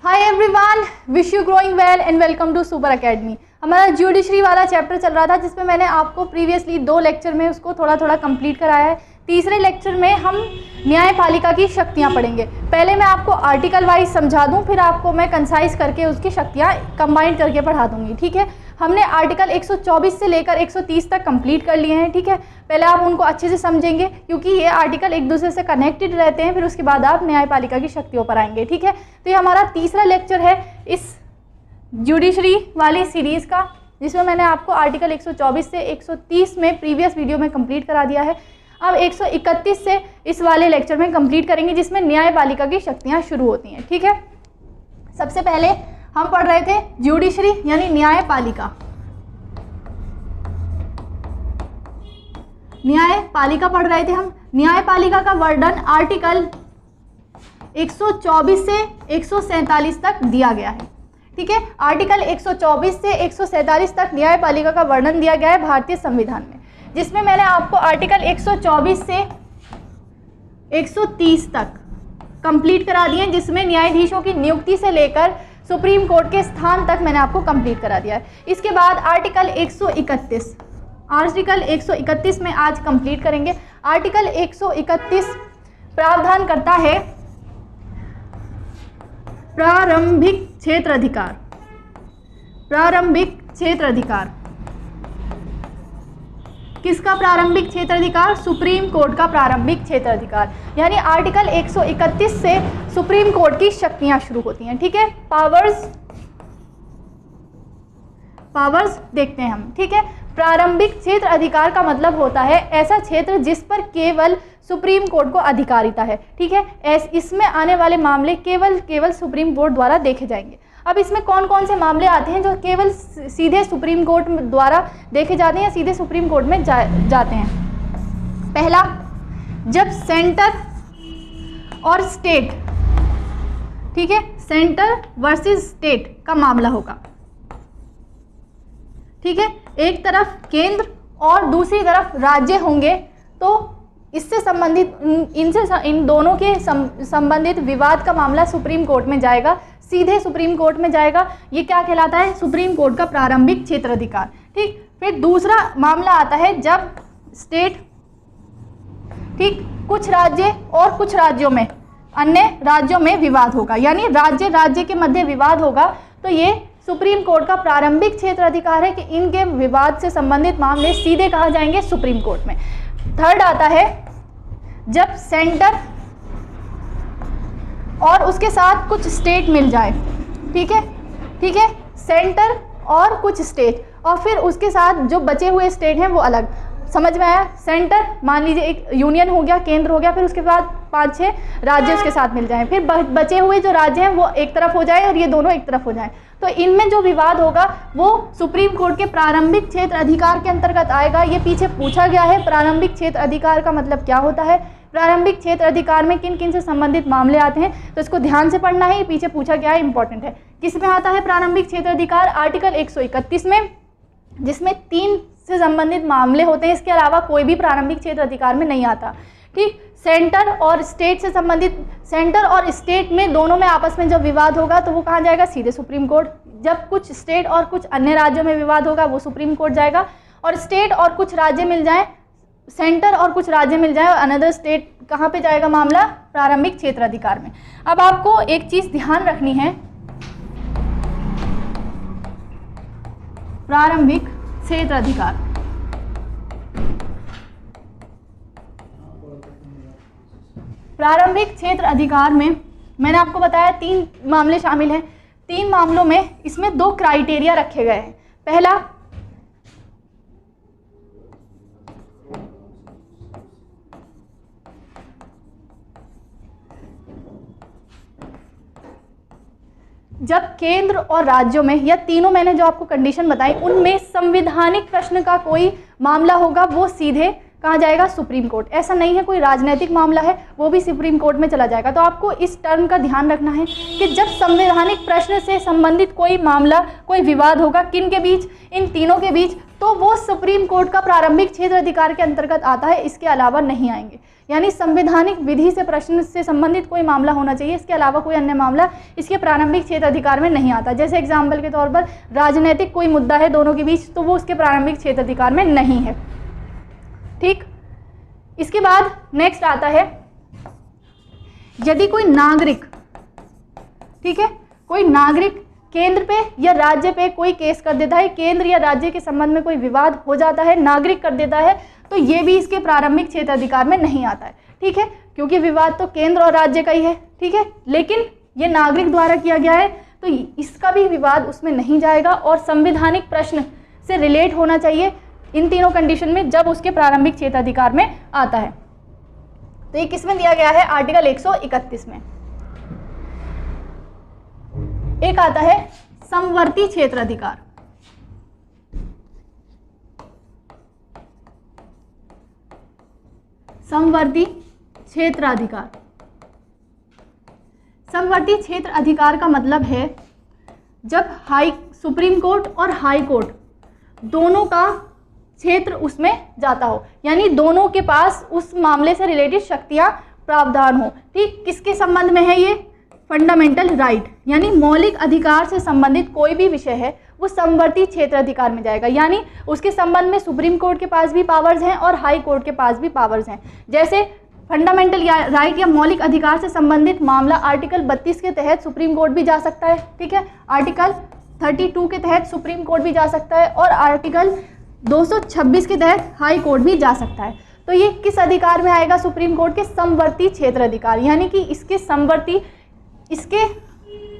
Hi everyone, wish you growing well and welcome to super academy. हमारा judiciary वाला chapter चल रहा था जिसमें मैंने आपको प्रीवियसली 2 लेक्चर में उसको थोड़ा थोड़ा कंप्लीट कराया है। तीसरे लेक्चर में हम न्यायपालिका की शक्तियां पढ़ेंगे। पहले मैं आपको आर्टिकल वाइज समझा दूं, फिर आपको मैं कंसाइज करके उसकी शक्तियां कंबाइन करके पढ़ा दूंगी। ठीक है, हमने आर्टिकल 124 से लेकर 130 तक कंप्लीट कर लिए हैं। ठीक है, पहले आप उनको अच्छे से समझेंगे क्योंकि ये आर्टिकल एक दूसरे से कनेक्टेड रहते हैं, फिर उसके बाद आप न्यायपालिका की शक्तियों पर आएंगे। ठीक है, तो ये हमारा तीसरा लेक्चर है इस जुडिशरी वाली सीरीज़ का, जिसमें मैंने आपको आर्टिकल 124 से 130 में प्रीवियस वीडियो में कंप्लीट करा दिया है। अब 131 से इस वाले लेक्चर में कंप्लीट करेंगे जिसमें न्यायपालिका की शक्तियाँ शुरू होती हैं। ठीक है, सबसे पहले हम पढ़ रहे थे ज्यूडिशरी यानी न्यायपालिका। न्यायपालिका पढ़ रहे थे हम। न्यायपालिका का वर्णन आर्टिकल 124 से 147 तक दिया गया है। ठीक है, आर्टिकल 124 से 147 तक न्यायपालिका का वर्णन दिया गया है भारतीय संविधान में, जिसमें मैंने आपको आर्टिकल 124 से 130 तक कंप्लीट करा दिए, जिसमें न्यायाधीशों की नियुक्ति से लेकर सुप्रीम कोर्ट के स्थान तक मैंने आपको कंप्लीट करा दिया है। इसके बाद आर्टिकल 131 में आज कंप्लीट करेंगे। आर्टिकल 131 प्रावधान करता है प्रारंभिक क्षेत्र अधिकार। प्रारंभिक क्षेत्र अधिकार किसका प्रारंभिक क्षेत्र अधिकार? सुप्रीम कोर्ट का प्रारंभिक क्षेत्र अधिकार। यानी आर्टिकल 131 से सुप्रीम कोर्ट की शक्तियां शुरू होती हैं। ठीक है, पावर्स देखते हैं हम। ठीक है, प्रारंभिक क्षेत्र अधिकार का मतलब होता है ऐसा क्षेत्र जिस पर केवल सुप्रीम कोर्ट को अधिकारिता है। ठीक है, इसमें आने वाले मामले केवल सुप्रीम कोर्ट द्वारा देखे जाएंगे। अब इसमें कौन कौन से मामले आते हैं जो केवल सीधे सुप्रीम कोर्ट द्वारा देखे जाते हैं या सीधे सुप्रीम कोर्ट में जाते हैं? पहला, जब सेंटर और स्टेट, ठीक है, सेंटर वर्सेस स्टेट का मामला होगा। ठीक है, एक तरफ केंद्र और दूसरी तरफ राज्य होंगे तो इससे संबंधित इन दोनों के संबंधित विवाद का मामला सुप्रीम कोर्ट में जाएगा, सीधे सुप्रीम कोर्ट में जाएगा। ये क्या कहलाता है? सुप्रीम कोर्ट का प्रारंभिक क्षेत्र अधिकार। ठीक, फिर दूसरा मामला आता है जब स्टेट, ठीक, कुछ राज्य और कुछ राज्यों में, अन्य राज्यों में विवाद होगा, यानी राज्य के मध्य विवाद होगा, तो ये सुप्रीम कोर्ट का प्रारंभिक क्षेत्र अधिकार है कि इनके विवाद से संबंधित मामले सीधे कहाँ जाएंगे? सुप्रीम कोर्ट में। थर्ड आता है जब सेंटर और उसके साथ कुछ स्टेट मिल जाए। ठीक है, सेंटर और कुछ स्टेट, और फिर उसके साथ जो बचे हुए स्टेट हैं वो अलग। समझ में आया? सेंटर मान लीजिए एक यूनियन हो गया, केंद्र हो गया, फिर उसके बाद 5-6 राज्य उसके साथ मिल जाएं, फिर बचे हुए जो राज्य हैं वो एक तरफ हो जाए और ये दोनों एक तरफ हो जाएं, तो इनमें जो विवाद होगा वो सुप्रीम कोर्ट के प्रारंभिक क्षेत्र अधिकार के अंतर्गत आएगा। ये पीछे पूछा गया है प्रारंभिक क्षेत्र अधिकार का मतलब क्या होता है, प्रारंभिक क्षेत्र अधिकार में किन किन से संबंधित मामले आते हैं, तो इसको ध्यान से पढ़ना है। ये पीछे पूछा गया है, इंपॉर्टेंट है। किस में आता है प्रारंभिक क्षेत्र अधिकार? आर्टिकल 131 में, जिसमें 3 से संबंधित मामले होते हैं। इसके अलावा कोई भी प्रारंभिक क्षेत्र अधिकार में नहीं आता। ठीक, सेंटर और स्टेट से संबंधित, सेंटर और स्टेट में दोनों में आपस में जब विवाद होगा तो वो कहाँ जाएगा? सीधे सुप्रीम कोर्ट। जब कुछ स्टेट और कुछ अन्य राज्यों में विवाद होगा वो सुप्रीम कोर्ट जाएगा। और स्टेट और कुछ राज्य मिल जाए, सेंटर और कुछ राज्य मिल जाए और अनदर स्टेट, कहाँ पे जाएगा मामला? प्रारंभिक क्षेत्र अधिकार में। अब आपको एक चीज ध्यान रखनी है, प्रारंभिक क्षेत्र अधिकार। प्रारंभिक क्षेत्र अधिकार में मैंने आपको बताया 3 मामले शामिल हैं। 3 मामलों में इसमें 2 क्राइटेरिया रखे गए हैं। पहला, जब केंद्र और राज्यों में, या तीनों मैंने जो आपको कंडीशन बताई, उनमें संवैधानिक प्रश्न का कोई मामला होगा वो सीधे कहाँ जाएगा? Supreme court. ऐसा नहीं है कोई राजनीतिक मामला है वो भी सुप्रीम कोर्ट में चला जाएगा। तो आपको इस टर्म का ध्यान रखना है कि जब संवैधानिक प्रश्न से संबंधित कोई मामला, कोई विवाद होगा, किन के बीच? इन तीनों के बीच, तो वो सुप्रीम कोर्ट का प्रारंभिक क्षेत्र अधिकार के अंतर्गत आता है, इसके अलावा नहीं आएंगे। यानी संवैधानिक विधि से प्रश्न से संबंधित कोई मामला होना चाहिए, इसके अलावा कोई अन्य मामला इसके प्रारंभिक क्षेत्र अधिकार में नहीं आता। जैसे एग्जाम्पल के तौर पर राजनीतिक कोई मुद्दा है दोनों के बीच, तो वो उसके प्रारंभिक क्षेत्र अधिकार में नहीं है। ठीक, इसके बाद नेक्स्ट आता है, यदि कोई नागरिक, ठीक है, कोई नागरिक केंद्र पे या राज्य पे कोई केस कर देता है, केंद्र या राज्य के संबंध में कोई विवाद हो जाता है, नागरिक कर देता है, तो ये भी इसके प्रारंभिक क्षेत्र अधिकार में नहीं आता है। ठीक है, क्योंकि विवाद तो केंद्र और राज्य का ही है। ठीक है, लेकिन ये नागरिक द्वारा किया गया है तो इसका भी विवाद उसमें नहीं जाएगा और संवैधानिक प्रश्न से रिलेट होना चाहिए इन तीनों कंडीशन में, जब उसके प्रारंभिक क्षेत्र अधिकार में आता है। तो ये किसमें दिया गया है? आर्टिकल 131 में। एक आता है समवर्ती क्षेत्र अधिकार। समवर्ती क्षेत्र अधिकार, समवर्ती क्षेत्र अधिकार का मतलब है जब सुप्रीम कोर्ट और हाई कोर्ट दोनों का क्षेत्र उसमें जाता हो, यानी दोनों के पास उस मामले से रिलेटेड शक्तियां प्रावधान हो। ठीक, किसके संबंध में है ये? फंडामेंटल राइट, यानी मौलिक अधिकार से संबंधित कोई भी विषय है वो समवर्ती क्षेत्र अधिकार में जाएगा, यानी उसके संबंध में सुप्रीम कोर्ट के पास भी पावर्स हैं और हाई कोर्ट के पास भी पावर्स हैं। जैसे फंडामेंटल राइट या मौलिक अधिकार से संबंधित मामला आर्टिकल 32 के तहत सुप्रीम कोर्ट भी जा सकता है। ठीक है, आर्टिकल 32 के तहत सुप्रीम कोर्ट भी जा सकता है और आर्टिकल 226 के तहत हाई कोर्ट भी जा सकता है। तो ये किस अधिकार में आएगा? सुप्रीम कोर्ट के समवर्ती क्षेत्र अधिकार, यानी कि इसके समवर्ती, इसके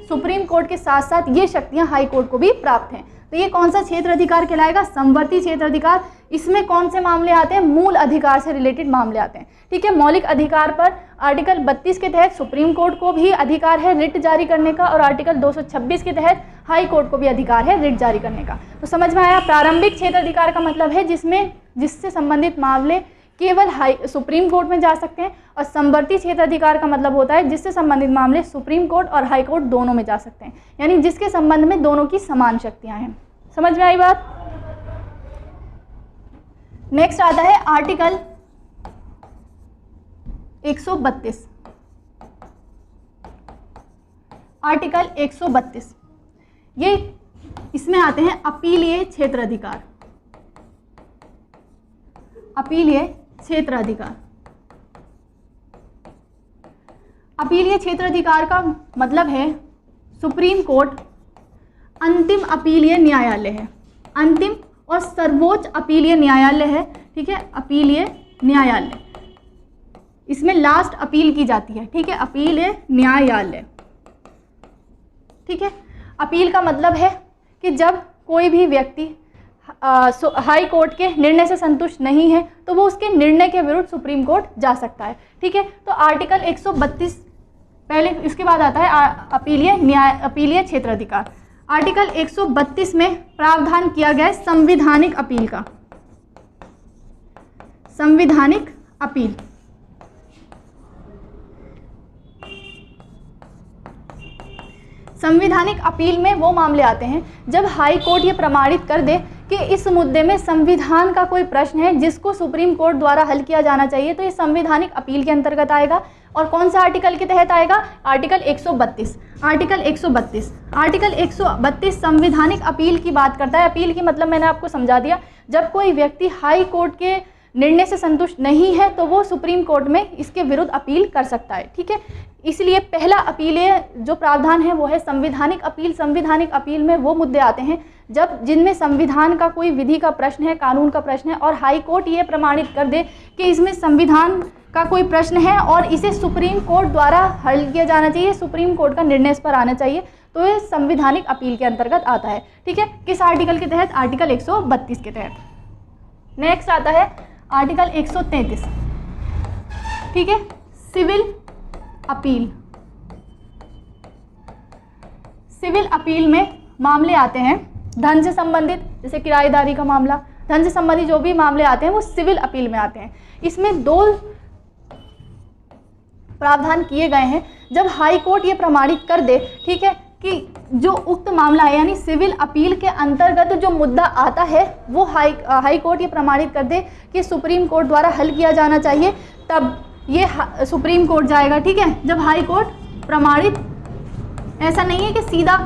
सुप्रीम कोर्ट के साथ साथ ये शक्तियां हाई कोर्ट को भी प्राप्त हैं। तो ये कौन सा क्षेत्र अधिकार कहलाएगा? समवर्ती क्षेत्र अधिकार। इसमें कौन से मामले आते हैं? मूल अधिकार से रिलेटेड मामले आते हैं। ठीक है, मौलिक अधिकार पर आर्टिकल 32 के तहत सुप्रीम कोर्ट को भी अधिकार है रिट जारी करने का और आर्टिकल 226 के तहत हाई कोर्ट को भी अधिकार है रिट जारी करने का। तो समझ में आया? प्रारंभिक क्षेत्र अधिकार का मतलब है जिससे संबंधित मामले केवल सुप्रीम कोर्ट में जा सकते हैं, और समवर्ती क्षेत्र अधिकार का मतलब होता है जिससे संबंधित मामले सुप्रीम कोर्ट और हाई कोर्ट दोनों में जा सकते हैं, यानी जिसके संबंध में दोनों की समान शक्तियां हैं। समझ में आई बात? नेक्स्ट आता है आर्टिकल 132। आर्टिकल 132 ये इसमें आते हैं अपीलीय क्षेत्र अधिकार। अपीलीय क्षेत्र अधिकार, अपीलीय क्षेत्र अधिकार का मतलब है सुप्रीम कोर्ट अंतिम अपीलीय न्यायालय है, अंतिम और सर्वोच्च अपीलीय न्यायालय है। ठीक है, अपीलीय न्यायालय, इसमें लास्ट अपील की जाती है। ठीक है, अपीलीय न्यायालय। ठीक है, अपील का मतलब है कि जब कोई भी व्यक्ति हाई कोर्ट के निर्णय से संतुष्ट नहीं है तो वो उसके निर्णय के विरुद्ध सुप्रीम कोर्ट जा सकता है। ठीक है, तो आर्टिकल 132 पहले, इसके बाद आता है अपीलीय क्षेत्र अधिकार। आर्टिकल 132 में प्रावधान किया गया है संवैधानिक अपील का। संवैधानिक अपील, संवैधानिक अपील में वो मामले आते हैं जब हाई कोर्ट ये प्रमाणित कर दे कि इस मुद्दे में संविधान का कोई प्रश्न है जिसको सुप्रीम कोर्ट द्वारा हल किया जाना चाहिए, तो ये संवैधानिक अपील के अंतर्गत आएगा। और कौन सा आर्टिकल के तहत आएगा? आर्टिकल 132। आर्टिकल 132, आर्टिकल 132 संवैधानिक अपील की बात करता है। अपील की मतलब मैंने आपको समझा दिया, जब कोई व्यक्ति हाई कोर्ट के निर्णय से संतुष्ट नहीं है तो वो सुप्रीम कोर्ट में इसके विरुद्ध अपील कर सकता है। ठीक है, इसलिए पहला अपीलीय जो प्रावधान है वो है संवैधानिक अपील। संवैधानिक अपील में वो मुद्दे आते हैं जब जिनमें संविधान का कोई विधि का प्रश्न है, कानून का प्रश्न है, और हाई कोर्ट ये प्रमाणित कर दे कि इसमें संविधान का कोई प्रश्न है और इसे सुप्रीम कोर्ट द्वारा हल किया जाना चाहिए, सुप्रीम कोर्ट का निर्णय इस पर आना चाहिए, तो ये संवैधानिक अपील के अंतर्गत आता है। ठीक है, किस आर्टिकल के तहत? आर्टिकल 132 के तहत। नेक्स्ट आता है आर्टिकल 133। ठीक है, सिविल अपील। सिविल अपील में मामले आते हैं धन से संबंधित, जैसे किराएदारी का मामला, धन से संबंधित जो भी मामले आते हैं वो सिविल अपील में आते हैं। इसमें दो प्रावधान किए गए हैं। जब हाई कोर्ट ये प्रमाणित कर दे, ठीक है, कि जो उक्त मामला है यानी सिविल अपील के अंतर्गत जो मुद्दा आता है वो हाई कोर्ट ये प्रमाणित कर दे कि सुप्रीम कोर्ट द्वारा हल किया जाना चाहिए, तब ये सुप्रीम कोर्ट जाएगा, ठीक है। जब हाई कोर्ट प्रमाणित, ऐसा नहीं है कि सीधा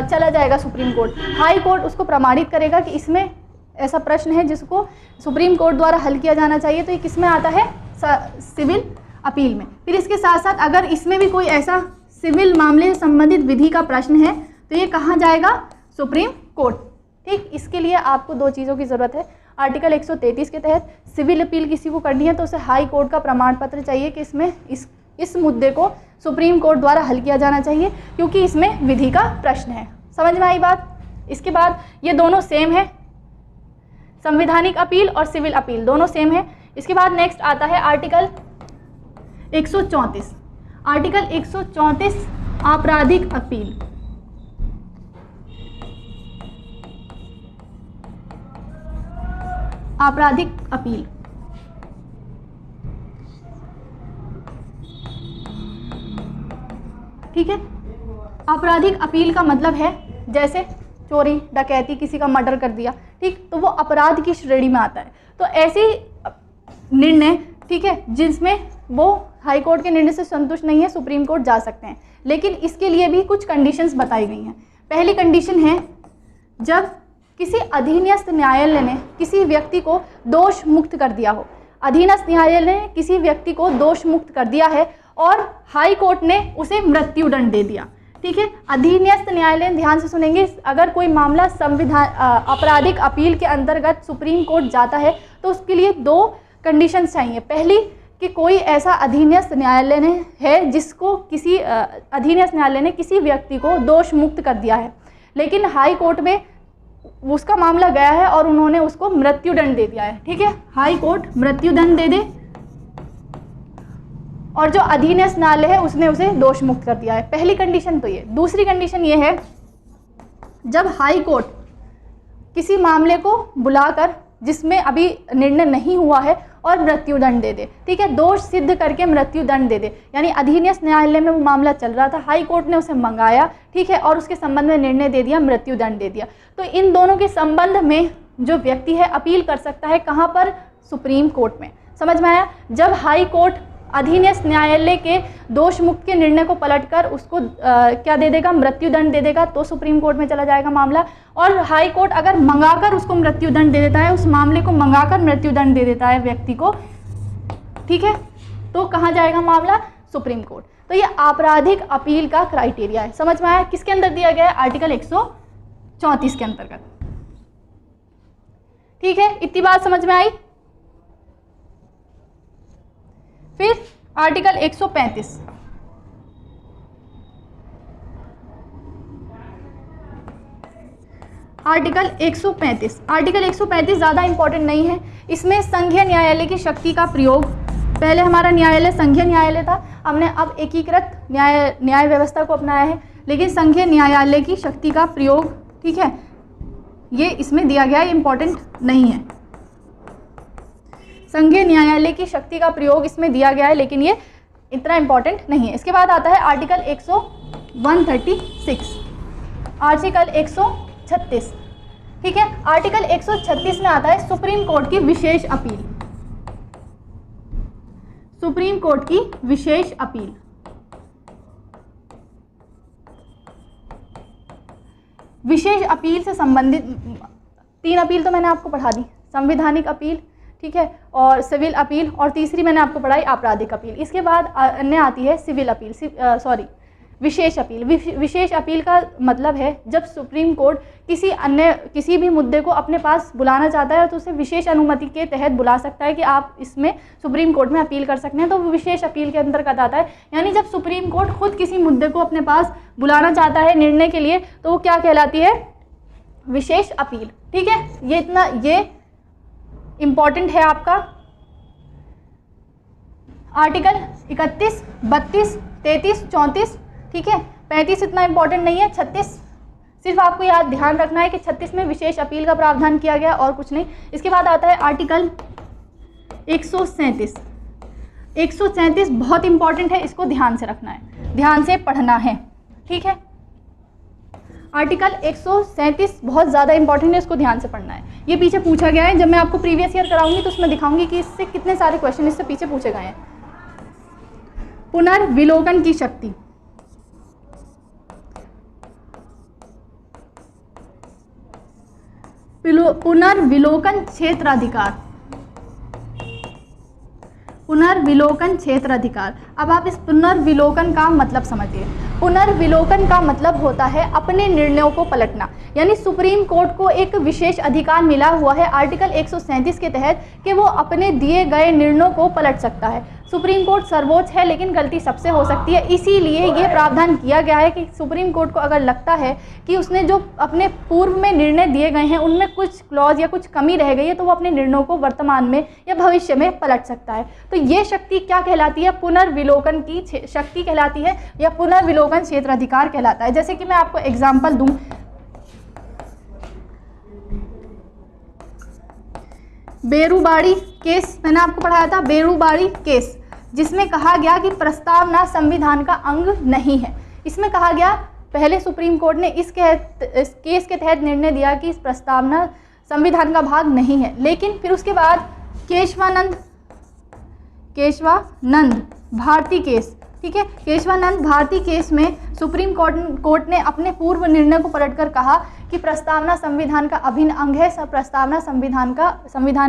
चला जाएगा सुप्रीम कोर्ट, हाई कोर्ट उसको प्रमाणित करेगा कि इसमें ऐसा प्रश्न है जिसको सुप्रीम कोर्ट द्वारा हल किया जाना चाहिए, तो ये किस में आता है, सिविल अपील में। फिर इसके साथ साथ अगर इसमें भी कोई ऐसा सिविल मामले से संबंधित विधि का प्रश्न है तो ये कहाँ जाएगा, सुप्रीम कोर्ट, ठीक। इसके लिए आपको दो चीज़ों की ज़रूरत है। आर्टिकल 133 के तहत सिविल अपील किसी को करनी है तो उसे हाई कोर्ट का प्रमाण पत्र चाहिए कि इसमें इस मुद्दे को सुप्रीम कोर्ट द्वारा हल किया जाना चाहिए, क्योंकि इसमें विधि का प्रश्न है। समझ में आई बात। इसके बाद ये दोनों सेम है, संवैधानिक अपील और सिविल अपील दोनों सेम है। इसके बाद नेक्स्ट आता है आर्टिकल 134। आर्टिकल 134 आपराधिक अपील। आपराधिक अपील, ठीक है। आपराधिक अपील का मतलब है जैसे चोरी डकैती, किसी का मर्डर कर दिया, ठीक, तो वो अपराध की श्रेणी में आता है। तो ऐसी निर्णय, ठीक है, जिसमें वो हाई कोर्ट के निर्णय से संतुष्ट नहीं है, सुप्रीम कोर्ट जा सकते हैं, लेकिन इसके लिए भी कुछ कंडीशंस बताई गई हैं। पहली कंडीशन है जब किसी अधीनस्थ न्यायालय ने किसी व्यक्ति को दोष मुक्त कर दिया हो। अधीनस्थ न्यायालय ने किसी व्यक्ति को दोष मुक्त कर दिया है और हाई कोर्ट ने उसे मृत्युदंड दे दिया, ठीक है। अधीनस्थ न्यायालय, ध्यान से सुनेंगे, अगर कोई मामला आपराधिक अपील के अंतर्गत सुप्रीम कोर्ट जाता है तो उसके लिए दो कंडीशंस चाहिए। पहली कि कोई ऐसा अधीनस्थ न्यायालय ने है जिसको किसी अधीनस्थ न्यायालय ने किसी व्यक्ति को दोष मुक्त कर दिया है, लेकिन हाई कोर्ट में उसका मामला गया है और उन्होंने उसको मृत्युदंड दे दिया है, ठीक है। हाई कोर्ट मृत्युदंड दे दे और जो अधीनस्थ न्यायालय है उसने उसे दोष मुक्त कर दिया है, पहली कंडीशन तो ये। दूसरी कंडीशन ये है जब हाई कोर्ट किसी मामले को बुलाकर जिसमें अभी निर्णय नहीं हुआ है और मृत्युदंड दे दे, ठीक है, दोष सिद्ध करके मृत्युदंड दे दे, यानी अधीनस्थ न्यायालय में वो मामला चल रहा था, हाई कोर्ट ने उसे मंगाया, ठीक है, और उसके संबंध में निर्णय दे दिया, मृत्युदंड दे दिया। तो इन दोनों के संबंध में जो व्यक्ति है अपील कर सकता है, कहाँ पर, सुप्रीम कोर्ट में। समझ में आया। जब हाई कोर्ट अधीनस्थ न्यायालय के दोष मुक्त के निर्णय को पलटकर उसको क्या दे देगा, मृत्युदंड दे देगा, तो सुप्रीम कोर्ट में चला जाएगा मामला। और हाई कोर्ट अगर मंगाकर उसको मृत्युदंड दे देता है, उस मामले को मंगाकर मृत्युदंड दे देता है व्यक्ति को, ठीक है, तो कहाँ जाएगा मामला, सुप्रीम कोर्ट। तो ये आपराधिक अपील का क्राइटेरिया है। समझ में आया। किसके अंदर दिया गया है, आर्टिकल 134 के अंतर्गत, ठीक है। इतनी बात समझ में आई। फिर आर्टिकल 135, आर्टिकल 135 ज़्यादा इंपॉर्टेंट नहीं है। इसमें संघीय न्यायालय की शक्ति का प्रयोग, पहले हमारा न्यायालय संघीय न्यायालय था, हमने अब एकीकृत न्याय व्यवस्था को अपनाया है, लेकिन संघीय न्यायालय की शक्ति का प्रयोग, ठीक है, ये इसमें दिया गया है, इंपॉर्टेंट नहीं है। संघीय न्यायालय की शक्ति का प्रयोग इसमें दिया गया है, लेकिन ये इतना इंपॉर्टेंट नहीं है। इसके बाद आता है आर्टिकल 136, आर्टिकल 136, ठीक है। आर्टिकल 136 में आता है सुप्रीम कोर्ट की विशेष अपील, सुप्रीम कोर्ट की विशेष अपील। विशेष अपील से संबंधित 3 अपील तो मैंने आपको पढ़ा दी, संवैधानिक अपील, ठीक है, और सिविल अपील, और तीसरी मैंने आपको पढ़ाई आपराधिक अपील। इसके बाद अन्य आती है सिविल अपील, विशेष अपील। विशेष अपील का मतलब है जब सुप्रीम कोर्ट किसी भी मुद्दे को अपने पास बुलाना चाहता है तो उसे विशेष अनुमति के तहत बुला सकता है कि आप इसमें सुप्रीम कोर्ट में अपील कर सकते हैं, तो वो विशेष अपील के अंतर्गत आता है। यानी जब सुप्रीम कोर्ट खुद किसी मुद्दे को अपने पास बुलाना चाहता है निर्णय के लिए, तो वो क्या कहलाती है, विशेष अपील, ठीक है। ये इम्पॉर्टेंट है आपका। आर्टिकल 31, 32, 33, 34, ठीक है। 35 इतना इंपॉर्टेंट नहीं है। 36 सिर्फ आपको याद ध्यान रखना है कि 36 में विशेष अपील का प्रावधान किया गया और कुछ नहीं। इसके बाद आता है आर्टिकल 137। 137 बहुत इंपॉर्टेंट है, इसको ध्यान से रखना है, ध्यान से पढ़ना है, ठीक है। आर्टिकल 137 बहुत ज़्यादा इंपॉर्टेंट है, इसको ध्यान से पढ़ना है। ये पीछे पूछा गया है, जब मैं आपको प्रीवियस ईयर कराऊंगी तो उसमें दिखाऊंगी कि इससे कितने सारे क्वेश्चन इससे पीछे पूछे गए हैं, पुनर्विलोकन की शक्ति, पुनर्विलोकन क्षेत्राधिकार, पुनर्विलोकन क्षेत्राधिकार। अब आप इस पुनर्विलोकन का मतलब समझिए। पुनर्विलोकन का मतलब होता है अपने निर्णयों को पलटना, यानी सुप्रीम कोर्ट को एक विशेष अधिकार मिला हुआ है आर्टिकल 137 के तहत कि वो अपने दिए गए निर्णयों को पलट सकता है। सुप्रीम कोर्ट सर्वोच्च है, लेकिन गलती सबसे हो सकती है, इसीलिए ये प्रावधान किया गया है कि सुप्रीम कोर्ट को अगर लगता है कि उसने जो अपने पूर्व में निर्णय दिए गए हैं उनमें कुछ क्लॉज या कुछ कमी रह गई है, तो वो अपने निर्णयों को वर्तमान में या भविष्य में पलट सकता है। तो ये शक्ति क्या कहलाती है? पुनर्विलोकन की शक्ति कहलाती है या पुनर्विलोकन क्षेत्राधिकार कहलाता है। जैसे कि मैं आपको एग्जाम्पल दूं, बेरुबाड़ी केस मैंने आपको पढ़ाया था, बेरुबाड़ी केस, जिसमें कहा गया कि प्रस्तावना संविधान का अंग नहीं है। इसमें कहा गया, पहले सुप्रीम कोर्ट ने इस केस के तहत निर्णय दिया कि इस प्रस्तावना संविधान का भाग नहीं है, लेकिन फिर उसके बाद केशवानंद भारती केस, ठीक है, केशवानंद भारती केस में सुप्रीम कोर्ट ने अपने पूर्व निर्णय को पलटकर कहा कि प्रस्तावना संविधान का अभिन्न अंग है, प्रस्तावना संविधान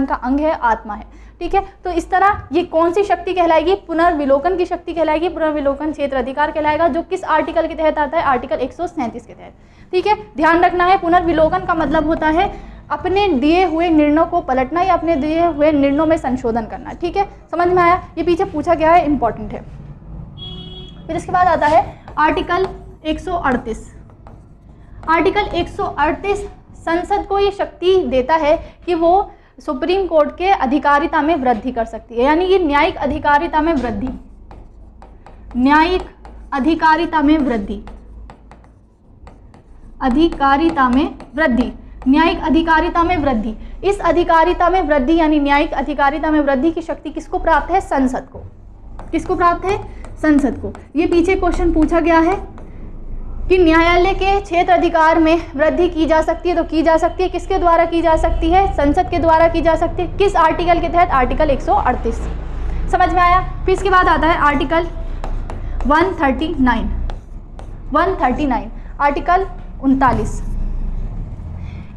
का अंग है, आत्मा है। ठीक है, तो इस तरह ये कौन सी शक्ति कहलाएगी? पुनर्विलोकन की शक्ति कहलाएगी, पुनर्विलोकन क्षेत्राधिकार कहलाएगा, जो किस आर्टिकल के तहत आता है? आर्टिकल 137 के तहत। ठीक है, ध्यान रखना है, पुनर्विलोकन का मतलब होता है अपने दिए हुए निर्णयों को पलटना या अपने दिए हुए निर्णयों में संशोधन करना। ठीक है, समझ में आया? ये पीछे पूछा गया है, इंपॉर्टेंट है। फिर इसके बाद आता है आर्टिकल 138। आर्टिकल 138 संसद को ये शक्ति देता है कि वो सुप्रीम कोर्ट के अधिकारिता में वृद्धि कर सकती है, यानी ये न्यायिक अधिकारिता में वृद्धि, न्यायिक अधिकारिता में वृद्धि, अधिकारिता में वृद्धि, न्यायिक अधिकारिता में वृद्धि। इस अधिकारिता में वृद्धि यानी न्यायिक अधिकारिता में वृद्धि की शक्ति किसको प्राप्त है? संसद को। किसको प्राप्त है? संसद को। ये पीछे क्वेश्चन पूछा गया है कि न्यायालय के क्षेत्र अधिकार में वृद्धि की जा सकती है, तो की जा सकती है। किसके द्वारा की जा सकती है? संसद के द्वारा की जा सकती है। किस आर्टिकल के तहत? आर्टिकल 138। समझ में आया? फिर इसके बाद आता है आर्टिकल 139, आर्टिकल 39।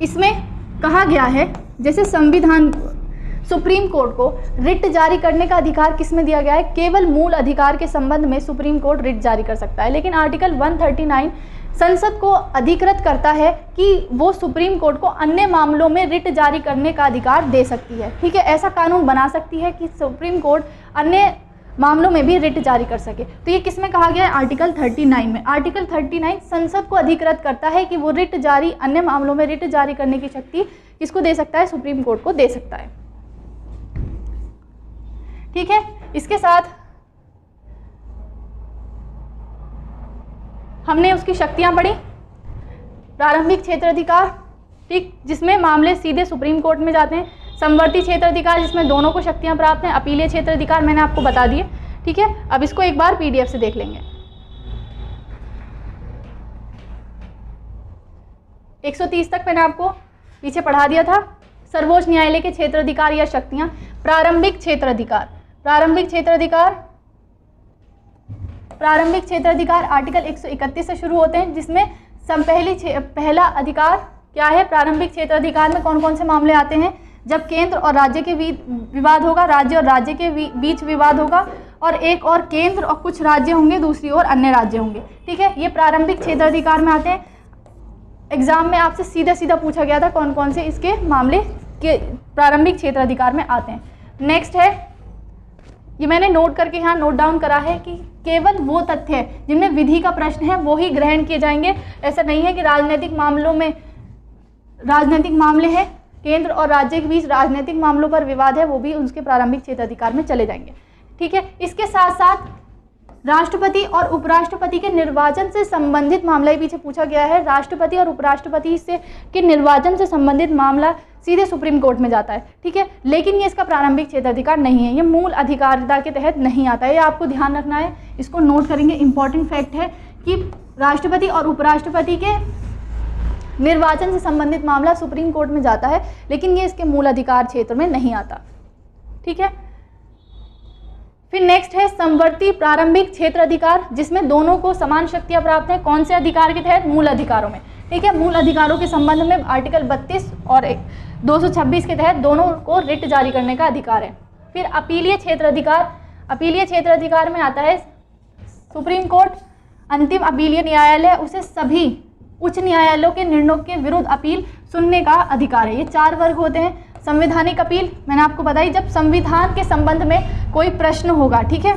इसमें कहा गया है, जैसे संविधान सुप्रीम कोर्ट को रिट जारी करने का अधिकार किस में दिया गया है? केवल मूल अधिकार के संबंध में सुप्रीम कोर्ट रिट जारी कर सकता है, लेकिन आर्टिकल 139 संसद को अधिकृत करता है कि वो सुप्रीम कोर्ट को अन्य मामलों में रिट जारी करने का अधिकार दे सकती है। ठीक है, ऐसा कानून बना सकती है कि सुप्रीम कोर्ट अन्य मामलों में भी रिट जारी कर सके। तो ये किस में कहा गया है? आर्टिकल 39 में। आर्टिकल 39 संसद को अधिकृत करता है कि वो रिट जारी, अन्य मामलों में रिट जारी करने की शक्ति किसको दे सकता है? सुप्रीम कोर्ट को दे सकता है। ठीक है, इसके साथ हमने उसकी शक्तियां पढ़ी। प्रारंभिक क्षेत्राधिकार, ठीक, जिसमें मामले सीधे सुप्रीम कोर्ट में जाते हैं। समवर्ती क्षेत्राधिकार, जिसमें दोनों को शक्तियां प्राप्त हैं। अपीलीय क्षेत्राधिकार मैंने आपको बता दिए। ठीक है, अब इसको एक बार पीडीएफ से देख लेंगे। 130 तक मैंने आपको पीछे पढ़ा दिया था। सर्वोच्च न्यायालय के क्षेत्राधिकार या शक्तियां। प्रारंभिक क्षेत्राधिकार, प्रारंभिक क्षेत्राधिकार आर्टिकल 131 से शुरू होते हैं, जिसमें पहला अधिकार क्या है? प्रारंभिक क्षेत्राधिकार में कौन कौन से मामले आते हैं? जब केंद्र और राज्य के बीच विवाद होगा, राज्य और राज्य के बीच विवाद होगा, और एक और केंद्र और कुछ राज्य होंगे, दूसरी ओर अन्य राज्य होंगे। ठीक है, ये प्रारंभिक क्षेत्राधिकार में आते हैं। एग्जाम में आपसे सीधा सीधा पूछा गया था कौन कौन से इसके मामले के प्रारंभिक क्षेत्राधिकार में आते हैं। नेक्स्ट है, ये मैंने नोट करके यहाँ नोट डाउन करा है कि केवल वो तथ्य है जिनमें विधि का प्रश्न है वो ही ग्रहण किए जाएंगे। ऐसा नहीं है कि राजनीतिक मामलों में, राजनीतिक मामले हैं, केंद्र और राज्य के बीच राजनीतिक मामलों पर विवाद है, वो भी उसके प्रारंभिक क्षेत्राधिकार में चले जाएंगे। ठीक है, इसके साथ साथ राष्ट्रपति और उपराष्ट्रपति के निर्वाचन से संबंधित मामला ही पीछे पूछा गया है। राष्ट्रपति और उपराष्ट्रपति से के निर्वाचन से संबंधित मामला सीधे सुप्रीम कोर्ट में जाता है। ठीक है, लेकिन ये इसका प्रारंभिक क्षेत्राधिकार नहीं है, ये मूल अधिकारिता के तहत नहीं आता है। ये आपको ध्यान रखना है, इसको नोट करेंगे। इंपॉर्टेंट फैक्ट है कि राष्ट्रपति और उपराष्ट्रपति के निर्वाचन से संबंधित मामला सुप्रीम कोर्ट में जाता है, लेकिन ये इसके मूल अधिकार क्षेत्र में नहीं आता। ठीक है, फिर नेक्स्ट है समवर्ती प्रारंभिक क्षेत्र अधिकार, जिसमें दोनों को समान शक्तियां प्राप्त हैं। कौन से अधिकार के तहत? मूल अधिकारों में। ठीक है, मूल अधिकारों के संबंध में आर्टिकल 32 और 226 के तहत दोनों को रिट जारी करने का अधिकार है। फिर अपीलीय क्षेत्र अधिकार, अपीलीय क्षेत्र अधिकार में आता है सुप्रीम कोर्ट अंतिम अपीलीय न्यायालय, उसे सभी उच्च न्यायालयों के निर्णयों के विरुद्ध अपील सुनने का अधिकार है। ये 4 वर्ग होते हैं। संवैधानिक अपील मैंने आपको बताई, जब संविधान के संबंध में कोई प्रश्न होगा, ठीक है,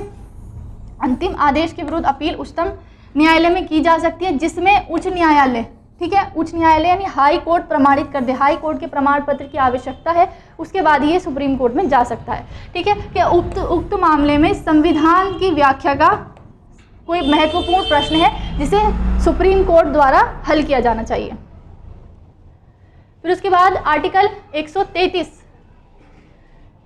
अंतिम आदेश के विरुद्ध अपील उच्चतम न्यायालय में की जा सकती है, जिसमें उच्च न्यायालय, ठीक है, उच्च न्यायालय यानी हाई कोर्ट प्रमाणित कर दे, हाई कोर्ट के प्रमाण पत्र की आवश्यकता है, उसके बाद ये सुप्रीम कोर्ट में जा सकता है। ठीक है, कि उक्त मामले में संविधान की व्याख्या का कोई महत्वपूर्ण प्रश्न है जिसे सुप्रीम कोर्ट द्वारा हल किया जाना चाहिए। फिर उसके बाद आर्टिकल 133,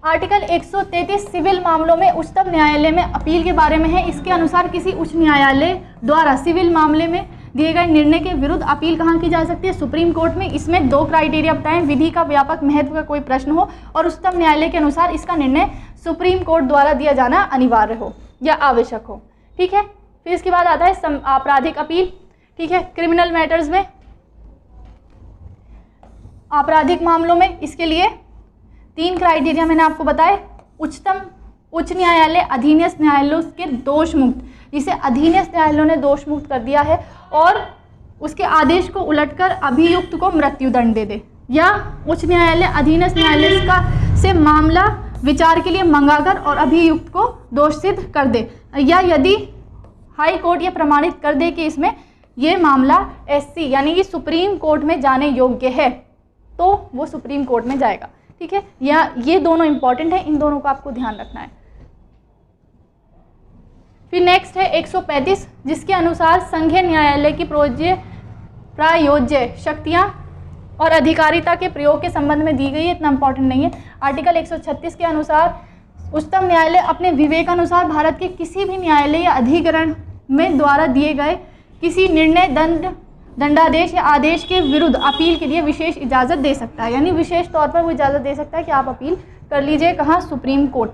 आर्टिकल 133 सिविल मामलों में उच्चतम न्यायालय में अपील के बारे में है। इसके अनुसार किसी उच्च न्यायालय द्वारा सिविल मामले में दिए गए निर्णय के विरुद्ध अपील कहाँ की जा सकती है? सुप्रीम कोर्ट में। इसमें 2 क्राइटेरिया बताएं, विधि का व्यापक महत्व का कोई प्रश्न हो और उच्चतम न्यायालय के अनुसार इसका निर्णय सुप्रीम कोर्ट द्वारा दिया जाना अनिवार्य हो या आवश्यक हो। ठीक है, फिर इसके बाद आता है आपराधिक अपील। ठीक है, क्रिमिनल मैटर्स में, आपराधिक मामलों में इसके लिए 3 क्राइटेरिया मैंने आपको बताए। उच्च न्यायालय अधीनस्थ न्यायालयों के दोष मुक्त, जिसे अधीनस्थ न्यायालयों ने दोष मुक्त कर दिया है और उसके आदेश को उलटकर अभियुक्त को मृत्युदंड दे दे, या उच्च न्यायालय अधीनस्थ न्यायालय का से मामला विचार के लिए मंगाकर और अभियुक्त को दोष सिद्ध कर दे, या यदि हाई कोर्ट ये प्रमाणित कर दे कि इसमें ये मामला SC यानी कि सुप्रीम कोर्ट में जाने योग्य है, तो वो सुप्रीम कोर्ट में जाएगा। ठीक है, या ये दोनों इंपॉर्टेंट है, इन दोनों का आपको ध्यान रखना है। फिर नेक्स्ट है 135, जिसके अनुसार संघीय न्यायालय की प्रायोज्य शक्तियां और अधिकारिता के प्रयोग के संबंध में दी गई है, इतना इंपॉर्टेंट नहीं है। आर्टिकल 136 के अनुसार उच्चतम न्यायालय अपने विवेकानुसार भारत के किसी भी न्यायालय या अधिकरण में द्वारा दिए गए किसी निर्णय, दंडादेश या आदेश के विरुद्ध अपील के लिए विशेष इजाज़त दे सकता है, यानी विशेष तौर पर वो इजाज़त दे सकता है कि आप अपील कर लीजिए। कहाँ? Supreme court.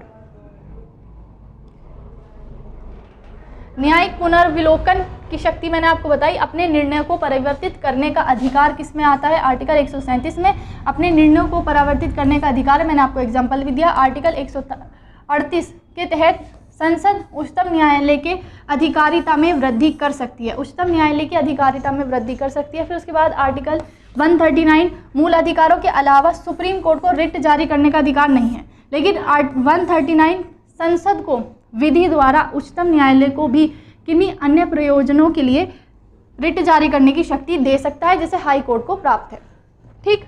न्यायिक पुनर्विलोकन की शक्ति मैंने आपको बताई। अपने निर्णय को परिवर्तित करने का अधिकार किस में आता है? आर्टिकल 137 में अपने निर्णयों को परिवर्तित करने का अधिकार है। मैंने आपको एग्जाम्पल भी दिया। आर्टिकल 138 के तहत संसद उच्चतम न्यायालय के अधिकारिता में वृद्धि कर सकती है, उच्चतम न्यायालय की अधिकारिता में वृद्धि कर सकती है। फिर उसके बाद आर्टिकल 139, मूल अधिकारों के अलावा सुप्रीम कोर्ट को रिट जारी करने का अधिकार नहीं है, लेकिन 139 संसद को विधि द्वारा उच्चतम न्यायालय को भी किन्हीं अन्य प्रयोजनों के लिए रिट जारी करने की शक्ति दे सकता है, जैसे हाई कोर्ट को प्राप्त है। ठीक,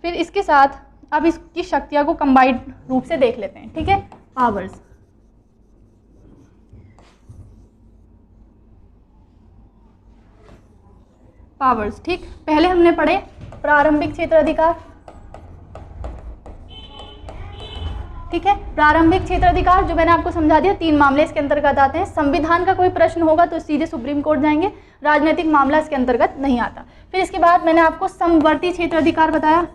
फिर इसके साथ अब इसकी शक्तियां को कंबाइंड रूप से देख लेते हैं। ठीक है, पावर्स। पावर्स, ठीक, पहले हमने पढ़े प्रारंभिक क्षेत्र अधिकार। ठीक है, प्रारंभिक क्षेत्र अधिकार जो मैंने आपको समझा दिया, 3 मामले इसके अंतर्गत आते हैं। संविधान का कोई प्रश्न होगा तो सीधे सुप्रीम कोर्ट जाएंगे, राजनीतिक मामला इसके अंतर्गत नहीं आता। फिर इसके बाद मैंने आपको समवर्ती क्षेत्र अधिकार बताया,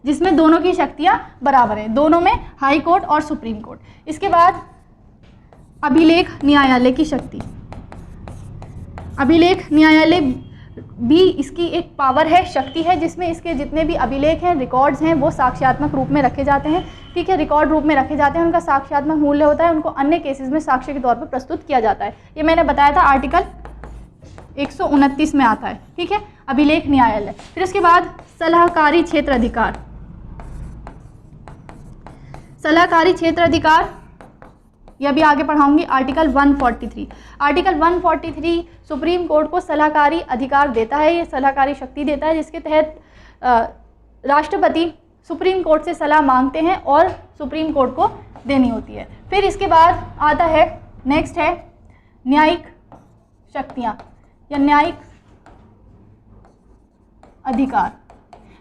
जिसमें दोनों की शक्तियां बराबर हैं, दोनों में हाई कोर्ट और सुप्रीम कोर्ट। इसके बाद अभिलेख न्यायालय की शक्ति। अभिलेख न्यायालय भी इसकी एक पावर है, शक्ति है, जिसमें इसके जितने भी अभिलेख हैं, रिकॉर्ड्स हैं, वो साक्ष्यात्मक रूप में रखे जाते हैं। ठीक है, रिकॉर्ड रूप में रखे जाते हैं, उनका साक्ष्यात्मक मूल्य होता है, उनको अन्य केसेस में साक्ष्य के तौर पर प्रस्तुत किया जाता है। ये मैंने बताया था, आर्टिकल 129 में आता है। ठीक है, अभिलेख न्यायालय। फिर उसके बाद सलाहकारी क्षेत्र अधिकार। सलाहकारी क्षेत्र अधिकार यह भी आगे पढ़ाऊंगी। आर्टिकल 143, आर्टिकल 143 सुप्रीम कोर्ट को सलाहकारी अधिकार देता है, ये सलाहकारी शक्ति देता है, जिसके तहत राष्ट्रपति सुप्रीम कोर्ट से सलाह मांगते हैं और सुप्रीम कोर्ट को देनी होती है। फिर इसके बाद आता है, नेक्स्ट है न्यायिक शक्तियाँ या न्यायिक अधिकार।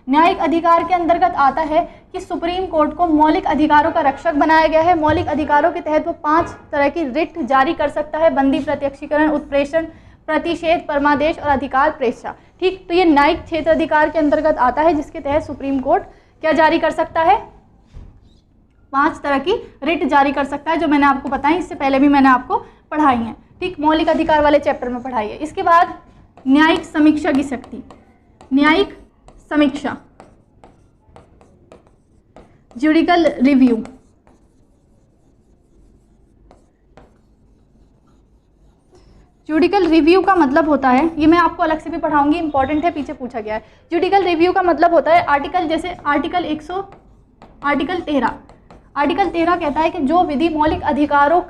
न्यायिक अधिकार के अंतर्गत आता है कि सुप्रीम कोर्ट को मौलिक अधिकारों का रक्षक बनाया गया है। मौलिक अधिकारों के तहत वो 5 तरह की रिट जारी कर सकता है: बंदी, प्रत्यक्षीकरण, उत्प्रेषण, प्रतिषेध, परमादेश और अधिकार प्रेक्षा। ठीक, तो ये न्यायिक क्षेत्र अधिकार के अंतर्गत आता है, जिसके तहत सुप्रीम कोर्ट क्या जारी कर सकता है, 5 तरह की रिट जारी कर सकता है, जो मैंने आपको बताई, इससे पहले भी मैंने आपको पढ़ाई हैं। ठीक, मौलिक अधिकार वाले चैप्टर में पढ़ाई है। इसके बाद न्यायिक समीक्षा की शक्ति, न्यायिक समीक्षा, जुडिकल रिव्यू। जुडिकल रिव्यू का मतलब होता है, ये मैं आपको अलग से भी पढ़ाऊंगी, इंपॉर्टेंट है, पीछे पूछा गया है। जुडिकल रिव्यू का मतलब होता है आर्टिकल, जैसे आर्टिकल 13 कहता है कि जो विधि मौलिक अधिकारों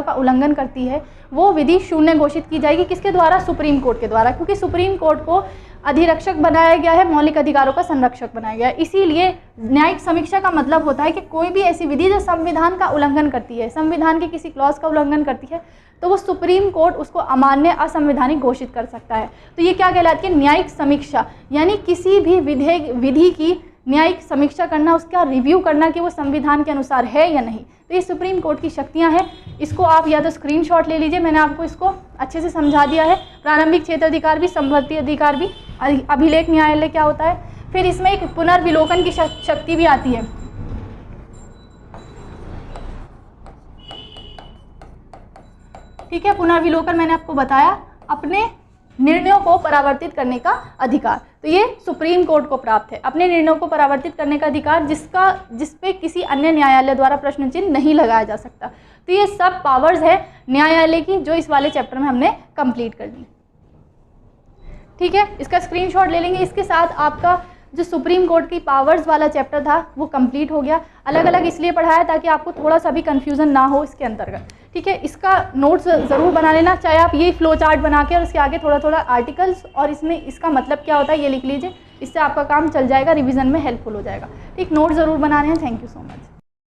का उल्लंघन करती है वो विधि शून्य घोषित की जाएगी। किसके द्वारा? सुप्रीम कोर्ट के द्वारा, क्योंकि सुप्रीम कोर्ट को अधिरक्षक बनाया गया है, मौलिक अधिकारों का संरक्षक बनाया गया है। इसीलिए न्यायिक समीक्षा का मतलब होता है कि कोई भी ऐसी विधि जो संविधान का उल्लंघन करती है, संविधान के किसी क्लॉज का उल्लंघन करती है, तो वो सुप्रीम कोर्ट उसको अमान्य, असंवैधानिक घोषित कर सकता है। तो ये क्या कहलाती है? न्यायिक समीक्षा, यानी किसी भी विधि की न्यायिक समीक्षा करना, उसका रिव्यू करना कि वो संविधान के अनुसार है या नहीं। तो ये सुप्रीम कोर्ट की शक्तियां हैं। इसको आप या तो स्क्रीनशॉट ले लीजिए, मैंने आपको इसको अच्छे से समझा दिया है। प्रारंभिक क्षेत्र अधिकार भी, समवर्ती अधिकार भी, अभिलेख न्यायालय क्या होता है, फिर इसमें एक पुनर्विलोकन की शक्ति भी आती है। ठीक है, पुनर्विलोकन मैंने आपको बताया, अपने निर्णयों को परावर्तित करने का अधिकार, तो ये सुप्रीम कोर्ट को प्राप्त है, अपने निर्णयों को परावर्तित करने का अधिकार, जिस पे किसी अन्य न्यायालय द्वारा प्रश्न चिन्ह नहीं लगाया जा सकता। तो ये सब पावर्स है न्यायालय की, जो इस वाले चैप्टर में हमने कंप्लीट कर ली। ठीक है, इसका स्क्रीनशॉट ले लेंगे। इसके साथ आपका जो सुप्रीम कोर्ट की पावर्स वाला चैप्टर था वो कंप्लीट हो गया। अलग अलग इसलिए पढ़ाया ताकि आपको थोड़ा सा भी कंफ्यूजन ना हो इसके अंतर्गत। ठीक है, इसका नोट्स ज़रूर बना लेना, चाहे आप ये फ्लो चार्ट बना के और उसके आगे थोड़ा थोड़ा आर्टिकल्स और इसमें इसका मतलब क्या होता है ये लिख लीजिए, इससे आपका काम चल जाएगा, रिवीजन में हेल्पफुल हो जाएगा। ठीक, नोट ज़रूर बना रहे हैं। Thank you so much.